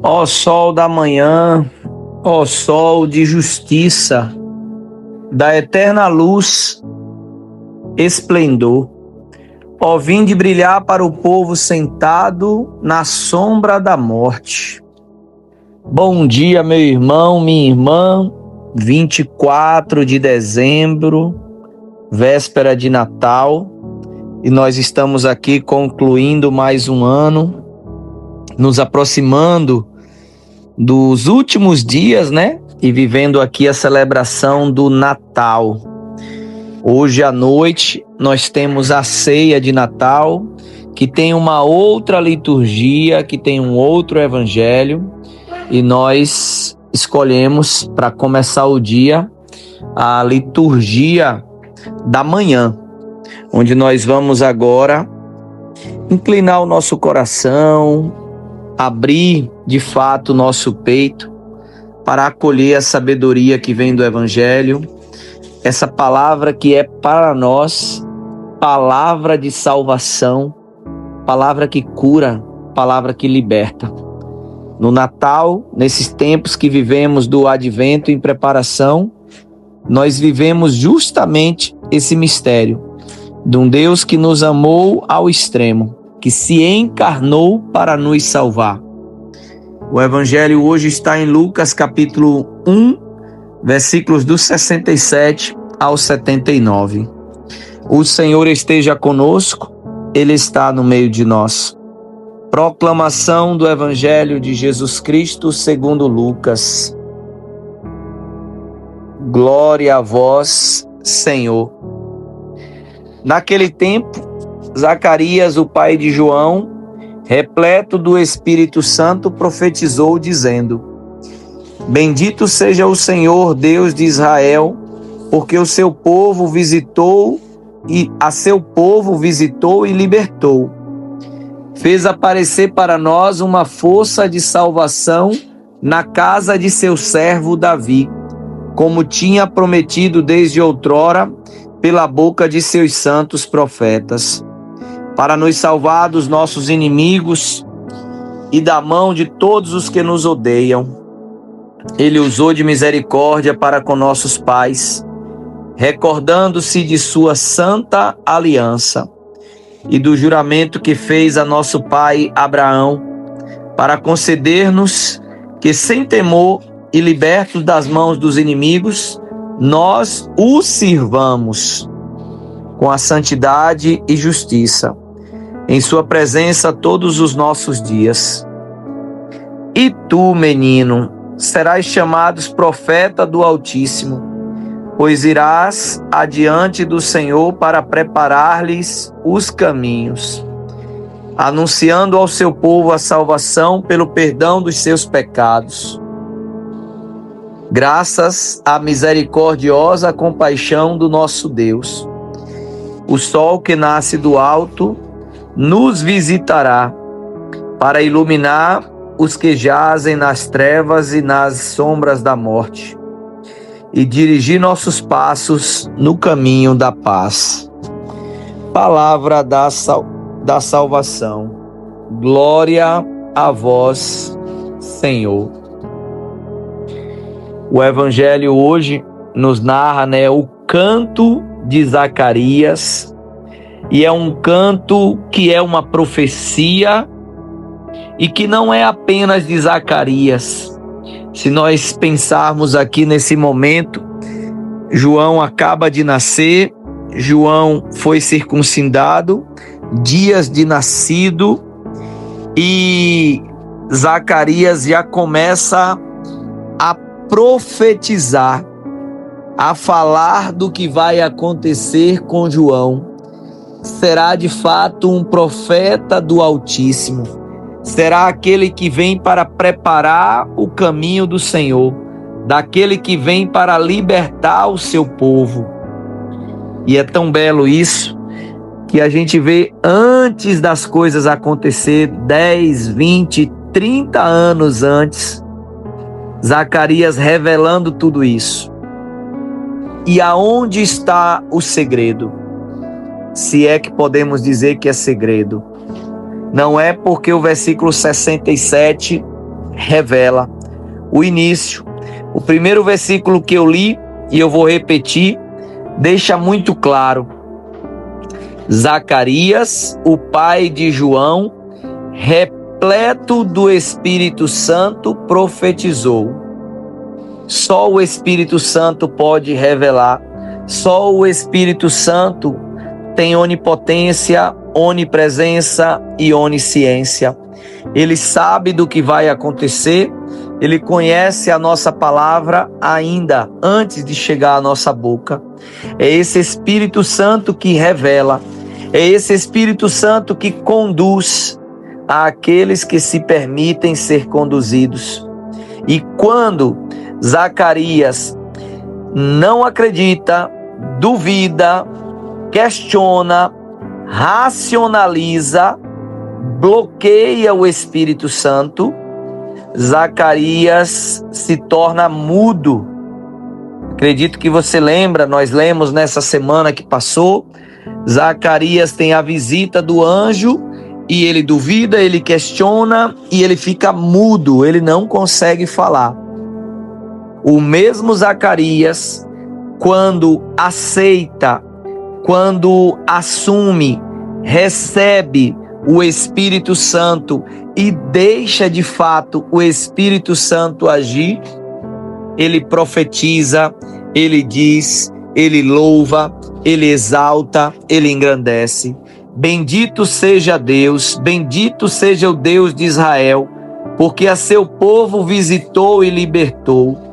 Ó sol da manhã, ó sol de justiça, da eterna luz, esplendor. Ó vinde brilhar para o povo sentado na sombra da morte. Bom dia, meu irmão, minha irmã. 24 de dezembro, véspera de Natal, e nós estamos aqui concluindo mais um ano, nos aproximando dos últimos dias, né? E vivendo aqui a celebração do Natal. Hoje à noite nós temos a ceia de Natal, que tem uma outra liturgia, que tem um outro evangelho, e nós escolhemos para começar o dia a liturgia da manhã, onde nós vamos agora inclinar o nosso coração, abrir de fato o nosso peito para acolher a sabedoria que vem do Evangelho, essa palavra que é para nós palavra de salvação, palavra que cura, palavra que liberta. No Natal, nesses tempos que vivemos do Advento em preparação, nós vivemos justamente esse mistério de um Deus que nos amou ao extremo, que se encarnou para nos salvar. O Evangelho hoje está em Lucas capítulo 1, versículos do 67 ao 79. O Senhor esteja conosco, Ele está no meio de nós. Proclamação do Evangelho de Jesus Cristo segundo Lucas. Glória a vós, Senhor. Naquele tempo, Zacarias, o pai de João, repleto do Espírito Santo, profetizou dizendo: Bendito seja o Senhor, Deus de Israel, porque o seu povo visitou e libertou. Fez aparecer para nós uma força de salvação na casa de seu servo Davi, como tinha prometido desde outrora pela boca de seus santos profetas, para nos salvar dos nossos inimigos e da mão de todos os que nos odeiam. Ele usou de misericórdia para com nossos pais, recordando-se de sua santa aliança e do juramento que fez a nosso pai Abraão, para conceder-nos que, sem temor e libertos das mãos dos inimigos, nós o sirvamos com a santidade e justiça, em sua presença todos os nossos dias. E tu, menino, serás chamado profeta do Altíssimo, pois irás adiante do Senhor para preparar-lhes os caminhos, anunciando ao seu povo a salvação pelo perdão dos seus pecados, graças à misericordiosa compaixão do nosso Deus. O sol que nasce do alto nos visitará para iluminar os que jazem nas trevas e nas sombras da morte, e dirigir nossos passos no caminho da paz. Palavra da salvação. Glória a vós, Senhor. O Evangelho hoje nos narra, o canto de Zacarias, e é um canto que é uma profecia e que não é apenas de Zacarias. Se nós pensarmos aqui nesse momento, João acaba de nascer, João foi circuncidado, dias de nascido, e Zacarias já começa a profetizar, a falar do que vai acontecer com João. Será de fato um profeta do Altíssimo. Será aquele que vem para preparar o caminho do Senhor, daquele que vem para libertar o seu povo. E é tão belo isso, que a gente vê antes das coisas acontecer, 10, 20, 30 anos antes, Zacarias revelando tudo isso. E aonde está o segredo? Se é que podemos dizer que é segredo. Não é porque o versículo 67 revela. O início, o primeiro versículo que eu li, e eu vou repetir, deixa muito claro. Zacarias, o pai de João, repleto do Espírito Santo, profetizou. Só o Espírito Santo pode revelar. Só o Espírito Santo tem onipotência, onipresença e onisciência. Ele sabe do que vai acontecer, ele conhece a nossa palavra ainda antes de chegar à nossa boca. É esse Espírito Santo que revela, é esse Espírito Santo que conduz àqueles que se permitem ser conduzidos. E quando Zacarias não acredita, duvida, questiona, racionaliza, bloqueia o Espírito Santo, Zacarias se torna mudo. Acredito que você lembra, nós lemos nessa semana que passou, Zacarias tem a visita do anjo e ele duvida, ele questiona e ele fica mudo, ele não consegue falar. O mesmo Zacarias, quando aceita, quando assume, recebe o Espírito Santo e deixa de fato o Espírito Santo agir, ele profetiza, ele diz, ele louva, ele exalta, ele engrandece. Bendito seja Deus, bendito seja o Deus de Israel, porque a seu povo visitou e libertou.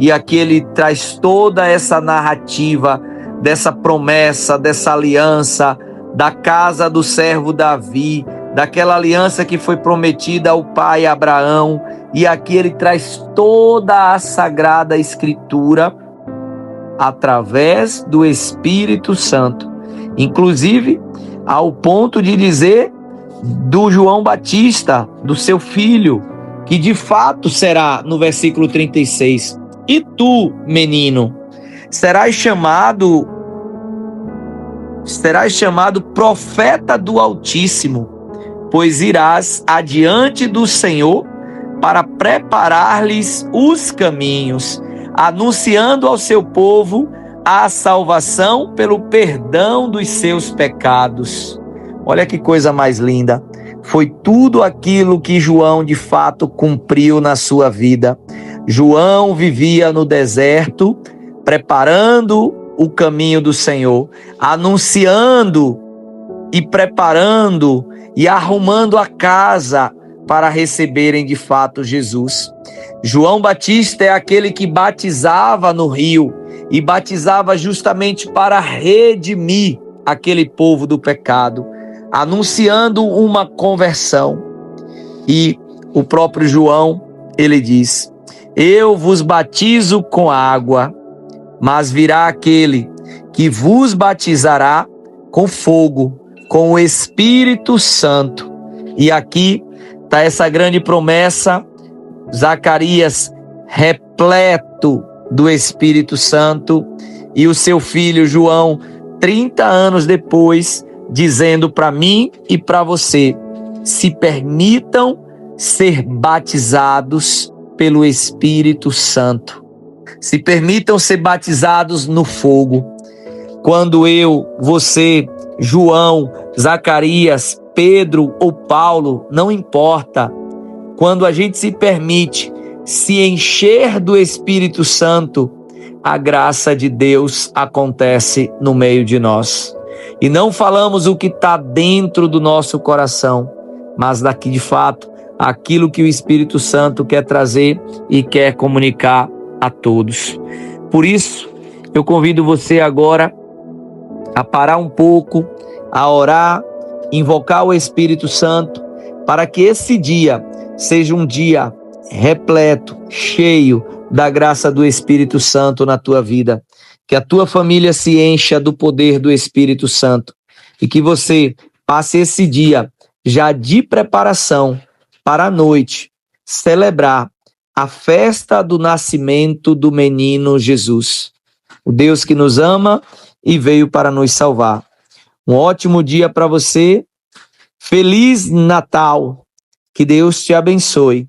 E aqui ele traz toda essa narrativa, dessa promessa, dessa aliança, da casa do servo Davi, daquela aliança que foi prometida ao pai Abraão. E aqui ele traz toda a Sagrada Escritura através do Espírito Santo. Inclusive, ao ponto de dizer do João Batista, do seu filho, que de fato será, no versículo 36, e tu, menino, serás chamado profeta do Altíssimo, pois irás adiante do Senhor para preparar-lhes os caminhos, anunciando ao seu povo a salvação pelo perdão dos seus pecados. Olha que coisa mais linda. Foi tudo aquilo que João de fato cumpriu na sua vida. João vivia no deserto, preparando o caminho do Senhor, anunciando e preparando e arrumando a casa para receberem de fato Jesus. João Batista é aquele que batizava no rio e batizava justamente para redimir aquele povo do pecado, anunciando uma conversão. E o próprio João, ele diz: eu vos batizo com água, mas virá aquele que vos batizará com fogo, com o Espírito Santo. E aqui está essa grande promessa, Zacarias repleto do Espírito Santo, e o seu filho João, 30 anos depois, dizendo para mim e para você: se permitam ser batizados pelo Espírito Santo. Se permitam ser batizados no fogo. Quando eu, você, João, Zacarias, Pedro ou Paulo, não importa. Quando a gente se permite se encher do Espírito Santo, a graça de Deus acontece no meio de nós. E não falamos o que está dentro do nosso coração, mas daqui de fato, aquilo que o Espírito Santo quer trazer e quer comunicar a todos. Por isso, eu convido você agora a parar um pouco, a orar, invocar o Espírito Santo, para que esse dia seja um dia repleto, cheio da graça do Espírito Santo na tua vida. Que a tua família se encha do poder do Espírito Santo e que você passe esse dia já de preparação para a noite celebrar a festa do nascimento do menino Jesus, o Deus que nos ama e veio para nos salvar. Um ótimo dia para você, feliz Natal, que Deus te abençoe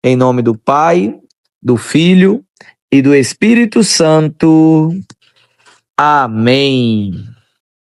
Em nome do Pai, do Filho e do Espírito Santo. Amém.